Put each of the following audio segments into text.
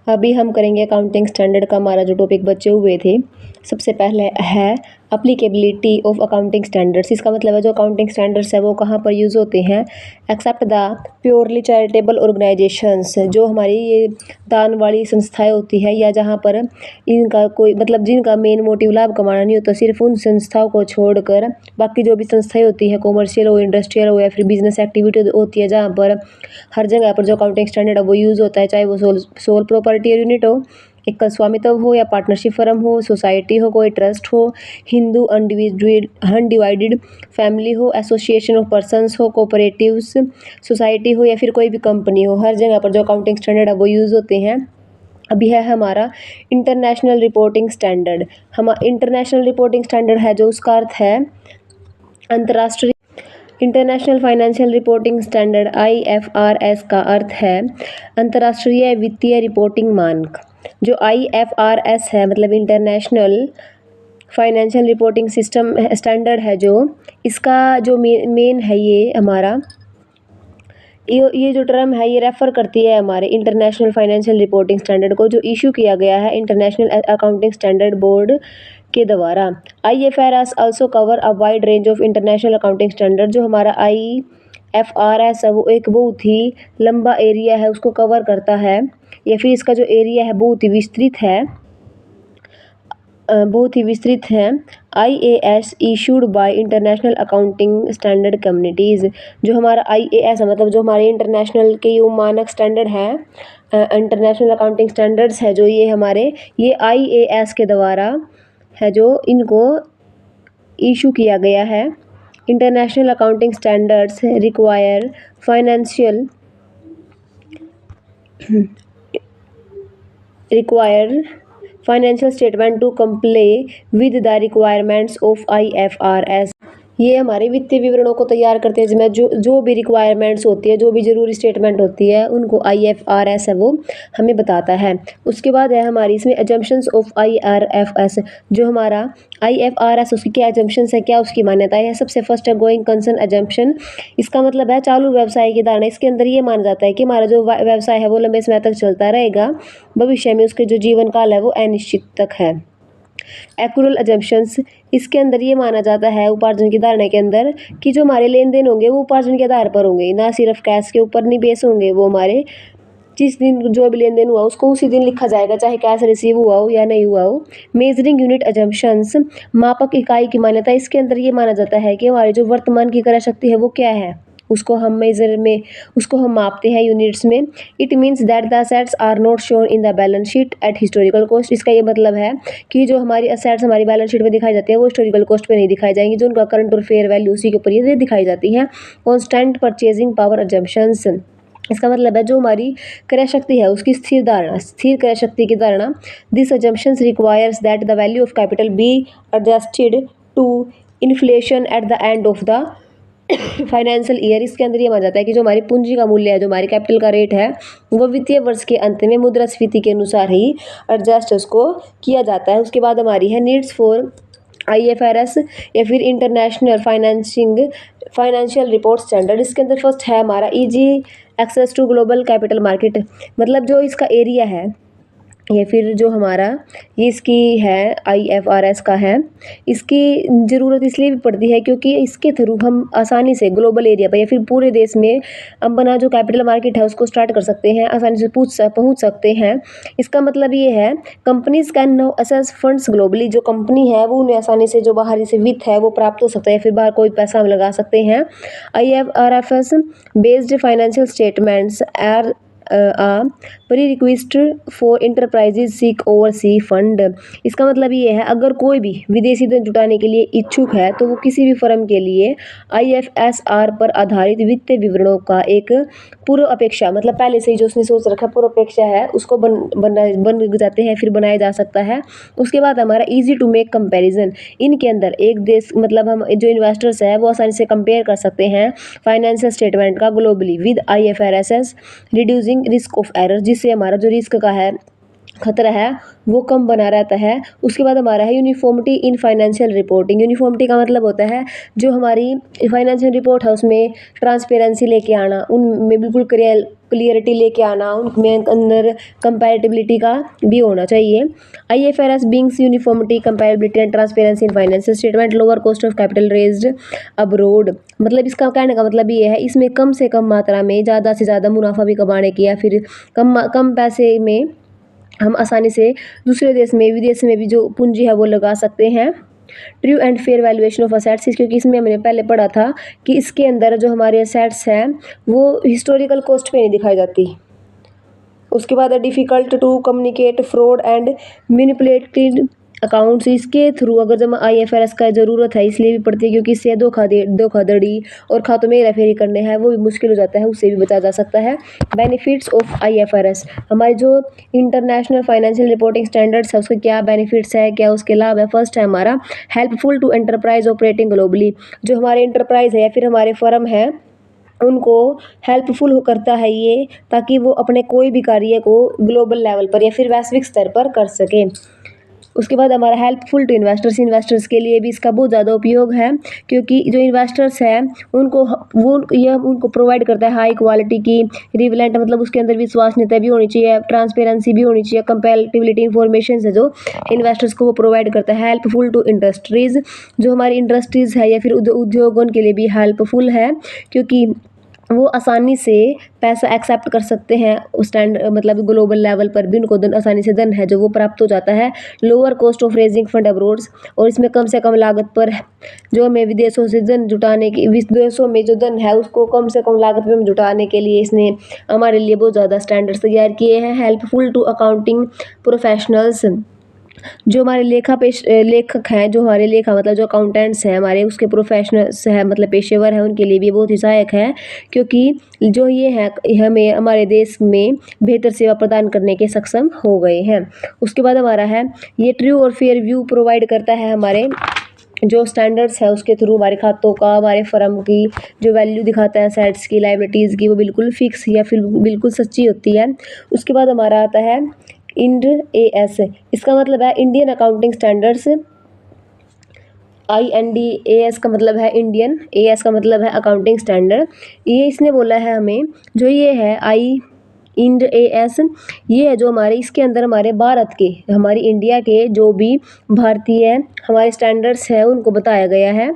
अभी हम करेंगे अकाउंटिंग स्टैंडर्ड का हमारा जो टॉपिक बचे हुए थे। सबसे पहले है अप्लीकेबिलिटी ऑफ अकाउंटिंग स्टैंडर्ड्स। इसका मतलब है जो अकाउंटिंग स्टैंडर्ड्स है वो कहाँ पर यूज़ होते हैं। Except the purely charitable organisations, जो हमारी ये दान वाली संस्थाएं होती है या जहाँ पर इनका कोई मतलब जिनका मेन मोटिव लाभ कमाना नहीं होता, सिर्फ उन संस्थाओं को छोड़कर बाकी जो भी संस्थाएं होती हैं, कॉमर्शियल हो, इंडस्ट्रियल हो या फिर बिजनेस एक्टिविटी होती है, जहाँ पर हर जगह पर जो अकाउंटिंग स्टैंडर्ड है वो यूज़ होता है, चाहे वो सोल प्रॉपर्टी यूनिट हो, एकल स्वामित्व हो या पार्टनरशिप फर्म हो, सोसाइटी हो, कोई ट्रस्ट हो, हिंदू अनडिवाइडेड फैमिली हो, एसोसिएशन ऑफ पर्सन्स हो, कोऑपरेटिव्स सोसाइटी हो या फिर कोई भी कंपनी हो, हर जगह पर जो अकाउंटिंग स्टैंडर्ड है वो यूज़ होते हैं। अभी है हमारा इंटरनेशनल रिपोर्टिंग स्टैंडर्ड। हम इंटरनेशनल रिपोर्टिंग स्टैंडर्ड है जो उसका अर्थ है अंतर्राष्ट्रीय। International financial reporting standard IFRS का अर्थ है अंतर्राष्ट्रीय वित्तीय रिपोर्टिंग मानक। जो IFRS है मतलब international financial reporting system standard है, जो इसका जो मेन है ये हमारा ये जो टर्म है ये रेफर करती है हमारे इंटरनेशनल फाइनेंशियल रिपोर्टिंग स्टैंडर्ड को, जो इशू किया गया है इंटरनेशनल अकाउंटिंग स्टैंडर्ड बोर्ड के द्वारा। IFRS also cover a wide range of international accounting standard. जो हमारा IFRS है वो एक बहुत ही लंबा एरिया है, उसको कवर करता है, या फिर इसका जो एरिया है बहुत ही विस्तृत है, IAS issued by international accounting standard communities. जो हमारा IAS है मतलब जो हमारे इंटरनेशनल के ये मानक स्टैंडर्ड है, इंटरनेशनल अकाउंटिंग स्टैंडर्ड्स है, जो ये हमारे ये IAS के द्वारा है जो इनको इशू किया गया है। International accounting standards require financial statement to comply with the requirements of IFRS। ये हमारे वित्तीय विवरणों को तैयार करते हैं, जिसमें जो भी रिक्वायरमेंट्स होती है, जो भी ज़रूरी स्टेटमेंट होती है, उनको IFRS है वो हमें बताता है। उसके बाद है हमारी इसमें एजम्पशंस ऑफ IRFS। जो हमारा IFRS उसकी क्या एजम्पशंस है, क्या उसकी मान्यताएं है। सबसे फर्स्ट है गोइंग कंसर्न एजम्पशन। इसका मतलब है चालू व्यवसाय की धारणा। इसके अंदर ये माना जाता है कि हमारा जो व्यवसाय है वो लंबे समय तक चलता रहेगा, भविष्य में उसके जो जीवन काल है वो अनिश्चित तक है। एक्रूरल अजम्पशंस, इसके अंदर ये माना जाता है उपार्जन की धारणा के अंदर कि जो हमारे लेन देन होंगे वो उपार्जन के आधार पर होंगे, ना सिर्फ कैश के ऊपर नहीं बेस होंगे। वो हमारे जिस दिन जो भी लेन देन हुआ उसको उसी दिन लिखा जाएगा, चाहे कैश रिसीव हुआ हो या नहीं हुआ हो। मेजरिंग यूनिट अजम्पशंस, मापक इकाई की मान्यता। इसके अंदर ये माना जाता है कि हमारी जो वर्तमान की क्रय शक्ति है वो क्या है, उसको हम मापते हैं यूनिट्स में। It means that the assets are not shown in the balance sheet at historical cost. इसका ये मतलब है कि जो हमारी असेट्स हमारी बैलेंस शीट में दिखाई जाती है वो हिस्टोरिकल कॉस्ट पे नहीं दिखाई जाएंगी, जो उनका करंट और फेयर वैल्यू उसी के ऊपर ये दिखाई जाती है। कॉन्स्टेंट परचेजिंग पावर अजम्पशंस, इसका मतलब है जो हमारी क्रय शक्ति है उसकी स्थिर क्रय शक्ति की धारणा। This assumptions requires that the value of capital be adjusted to inflation at the end of the financial year. इसके अंदर ये माना जाता है कि जो हमारी पूंजी का मूल्य है, जो हमारी कैपिटल का रेट है, वो वित्तीय वर्ष के अंत में मुद्रास्फीति के अनुसार ही एडजस्ट उसको किया जाता है। उसके बाद हमारी है नीड्स फॉर IFRS या फिर इंटरनेशनल फाइनेंशियल रिपोर्ट स्टैंडर्ड। इसके अंदर फर्स्ट है हमारा easy access to global capital market. मतलब जो इसका एरिया है या फिर जो हमारा ये इसकी है IFRS का है, इसकी ज़रूरत इसलिए भी पड़ती है क्योंकि इसके थ्रू हम आसानी से ग्लोबल एरिया पर या फिर पूरे देश में अपना जो कैपिटल मार्केट है उसको स्टार्ट कर सकते हैं, आसानी से पहुंच सकते हैं। इसका मतलब ये है companies can now assess funds globally. जो कंपनी है वो उन्हें आसानी से जो बाहरी से वित्त है वो प्राप्त हो सकता है, फिर बाहर कोई पैसा हम लगा सकते हैं। IFRS based financial statements are prerequisite for enterprises seek overseas fund. इसका मतलब ये है अगर कोई भी विदेशी धन जुटाने के लिए इच्छुक है तो वो किसी भी फर्म के लिए IFSR पर आधारित वित्तीय विवरणों का एक पूर्व अपेक्षा, मतलब पहले से ही जो उसने सोच रखा पूर्व अपेक्षा है उसको बन जाते हैं, फिर बनाया जा सकता है। उसके बाद हमारा इजी टू मेक कंपैरिजन। इनके अंदर एक देश मतलब हम जो इन्वेस्टर्स है वो आसानी से कंपेयर कर सकते हैं फाइनेंशियल स्टेटमेंट का globally with IFRS, reducing risk of error, जिससे हमारा जो रिस्क का है खतरा है वो कम बना रहता है। उसके बाद हमारा है uniformity in financial reporting. Uniformity का मतलब होता है जो हमारी फाइनेंशियल रिपोर्ट है उसमें ट्रांसपेरेंसी लेके आना, उनमें बिल्कुल क्लियरिटी लेके आना, उनमें अंदर कंपैरेटिबिलिटी का भी होना चाहिए। IFRS brings uniformity, comparability and transparency in financial statement, lower cost of capital raised abroad. मतलब इसका कहने का मतलब ये है, इसमें कम से कम मात्रा में ज़्यादा से ज़्यादा मुनाफा भी कमाने की, या फिर कम पैसे में हम आसानी से दूसरे देश में, विदेश में भी जो पूंजी है वो लगा सकते हैं। True and fair valuation of assets, क्योंकि इसमें हमने पहले पढ़ा था कि इसके अंदर जो हमारे असेट्स हैं वो हिस्टोरिकल कॉस्ट पे नहीं दिखाई जाती। उसके बाद difficult to communicate fraud and manipulated accounts, इसके थ्रू अगर जब IFRS का ज़रूरत है इसलिए भी पड़ती है क्योंकि इससे धोखाधड़ी और खातों में हेराफेरी करने हैं वो भी मुश्किल हो जाता है, उससे भी बचा जा सकता है। बेनिफिट्स ऑफ IFRS, हमारी जो इंटरनेशनल फाइनेंशियल रिपोर्टिंग स्टैंडर्ड्स है उसके क्या बेनिफिट्स है, क्या उसके लाभ है। फर्स्ट है हमारा helpful to enterprise operating globally, जो हमारे इंटरप्राइज है या फिर हमारे फर्म है उनको हेल्पफुल करता है ये, ताकि वो अपने कोई भी कार्य को ग्लोबल लेवल पर या फिर वैश्विक स्तर पर कर सकें। उसके बाद हमारा हेल्पफुल टू इन्वेस्टर्स, इन्वेस्टर्स के लिए भी इसका बहुत ज़्यादा उपयोग है, क्योंकि जो इन्वेस्टर्स हैं उनको प्रोवाइड करता है हाई क्वालिटी की रिवलेंट, मतलब उसके अंदर विश्वसनीयता भी होनी चाहिए, ट्रांसपेरेंसी भी होनी चाहिए, कंपैरेटिबिलिटी इन्फॉर्मेशन है जो इन्वेस्टर्स को वो प्रोवाइड करता है। हेल्पफुल टू इंडस्ट्रीज़, जो हमारी इंडस्ट्रीज़ है या फिर उद्योगों के लिए भी हेल्पफुल है, क्योंकि वो आसानी से पैसा एक्सेप्ट कर सकते हैं उस मतलब ग्लोबल लेवल पर भी उनको आसानी से धन है जो वो प्राप्त हो जाता है। Lower cost of raising fund abroads, और इसमें कम से कम लागत पर जो हमें विदेशों से धन जुटाने की, विदेशों में जो धन है उसको कम से कम लागत में जुटाने के लिए इसने हमारे लिए बहुत ज़्यादा स्टैंडर्ड्स तैयार किए हैं। हेल्पफुल टू अकाउंटिंग प्रोफेशनल्स, जो हमारे लेखक हैं, जो हमारे लेखा मतलब जो अकाउंटेंट्स हैं हमारे, उसके प्रोफेशनल्स हैं मतलब पेशेवर हैं, उनके लिए भी बहुत ही सहायक है, क्योंकि जो ये है हमें हमारे देश में बेहतर सेवा प्रदान करने के सक्षम हो गए हैं। उसके बाद हमारा है ये ट्रू और फेयर व्यू प्रोवाइड करता है, हमारे जो स्टैंडर्ड्स है उसके थ्रू हमारे खातों का, हमारे फर्म की जो वैल्यू दिखाता है एसेट्स की, लायबिलिटीज़ की, वो बिल्कुल फिक्स या फिर बिल्कुल सच्ची होती है। उसके बाद हमारा आता है IND-AS, इसका मतलब है इंडियन अकाउंटिंग स्टैंडर्ड्स। IND-AS का मतलब है इंडियन, AS का मतलब है अकाउंटिंग स्टैंडर्ड। ये इसने बोला है हमें, जो ये है IND-AS, ये है जो हमारे इसके अंदर हमारे भारत के, हमारी इंडिया के जो भी भारतीय हमारे स्टैंडर्ड्स हैं उनको बताया गया है।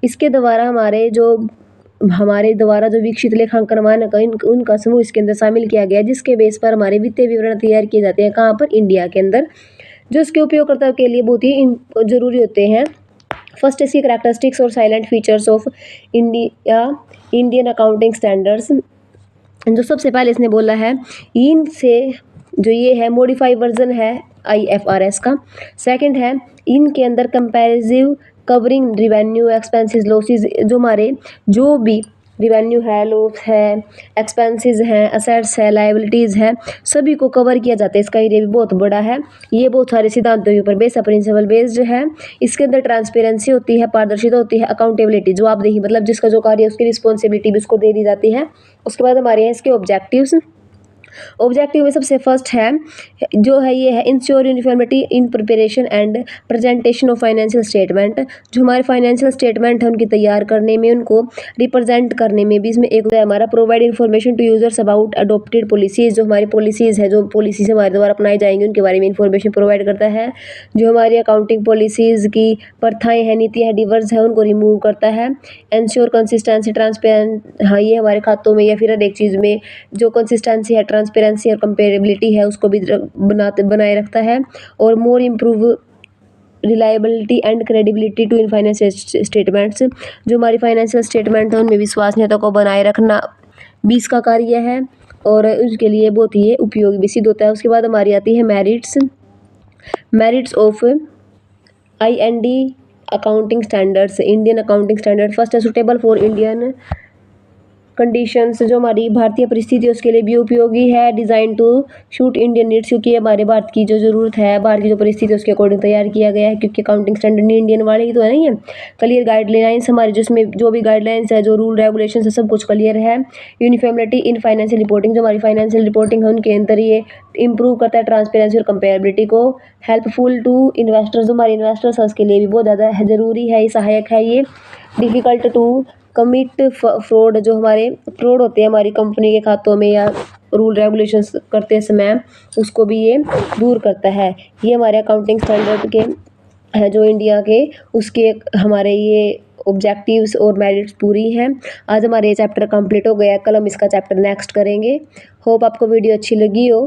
इसके द्वारा हमारे द्वारा जो विकसित लेखांकन मानक उनका समूह इसके अंदर शामिल किया गया, जिसके बेस पर हमारे वित्तीय विवरण तैयार किए जाते हैं। कहाँ पर? इंडिया के अंदर, जो इसके उपयोगकर्ताओं के लिए बहुत ही जरूरी होते हैं। फर्स्ट इसकी करैक्टरिस्टिक्स और salient features of Indian accounting standards, जो सबसे पहले इसने बोला है इनसे जो ये है मॉडिफाइड वर्जन है IFRS का। सेकंड है इनके अंदर कंपैरिजिव कवरिंग रिवेन्यू एक्सपेंसेस लॉसेस, जो हमारे जो भी रिवेन्यू है, लॉस है, एक्सपेंसेस हैं, असेट्स है, लायबिलिटीज़ है, सभी को कवर किया जाता है। इसका एरिया भी बहुत बड़ा है, ये बहुत सारे सिद्धांतों के ऊपर बेस्ड है, प्रिंसिपल बेस्ड है। इसके अंदर ट्रांसपेरेंसी होती है, पारदर्शिता होती है, अकाउंटेबिलिटी, जवाबदेही, मतलब जिसका जो कार्य है उसकी रिस्पॉन्सिबिलिटी भी उसको दे दी जाती है। उसके बाद हमारे यहाँ इसके ऑब्जेक्टिव्स में सबसे फर्स्ट है जो है ये है ensure uniformity in preparation and presentation of financial statement, जो हमारे फाइनेंशियल स्टेटमेंट है उनकी तैयार करने में, उनको रिप्रेजेंट करने में भी इसमें एक है हमारा provide information to users about adopted policies, जो हमारी पॉलिसीज़ है, जो पॉलिसीज हमारे द्वारा अपनाई जाएंगी उनके बारे में इन्फॉर्मेशन प्रोवाइड करता है। जो हमारी अकाउंटिंग पॉलिसीज़ की प्रथाएँ हैं, नीतियाँ हैं, डिवर्स है, उनको रिमूव करता है। इंश्योर कंसिस्टेंसी ट्रांसपेरेंट, हाँ ये हमारे खातों में या फिर हर एक चीज़ में जो कंसिस्टेंसी है, ट्रांसपेरेंसी और कंपेरेबिलिटी है उसको भी बनाए रखता है। और more improve reliability and credibility to in financial statements, जो हमारी फाइनेंशियल स्टेटमेंट है उनमें विश्वसनीयता को बनाए रखना भी इसका कार्य है और उसके लिए बहुत ही उपयोगी भी सिद्ध होता है। उसके बाद हमारी आती है merits of IND accounting standards, Indian accounting standard. First है सुटेबल फॉर इंडियन कंडीशंस, जो हमारी भारतीय परिस्थिति उसके लिए भी उपयोगी है। Design to suit Indian needs, क्योंकि हमारे भारत की जो ज़रूरत है, भारत की जो परिस्थिति है उसके अकॉर्डिंग तैयार किया गया है, क्योंकि अकाउंटिंग स्टैंडर्ड इंडियन वाले ही तो है नहीं है। क्लियर गाइडलाइंस, हमारे जिसमें जो भी गाइडलाइंस है, जो रूल रेगुलेशन है, सब कुछ क्लियर है। यूनिफॉर्मिटी इन फाइनेंशियल रिपोर्टिंग, जो हमारी फाइनेंशियल रिपोर्टिंग है उनके अंदर ये इंप्रूव करता है ट्रांसपेरेंसी और कंपेरेबिलिटी को। हेल्पफुल टू इन्वेस्टर्स, जो हमारे इन्वेस्टर्स है उसके लिए भी बहुत ज़्यादा ज़रूरी है, सहायक है ये। डिफ़िकल्ट टू कमिट फ्रॉड, जो हमारे फ्रॉड होते हैं हमारी कंपनी के खातों में या रूल रेगुलेशंस करते समय, उसको भी ये दूर करता है। ये हमारे अकाउंटिंग स्टैंडर्ड के है जो इंडिया के, उसके हमारे ये ऑब्जेक्टिव्स और मेरिट्स पूरी हैं। आज हमारे ये चैप्टर कंप्लीट हो गया है, कल हम इसका चैप्टर नेक्स्ट करेंगे। होप आपको वीडियो अच्छी लगी हो।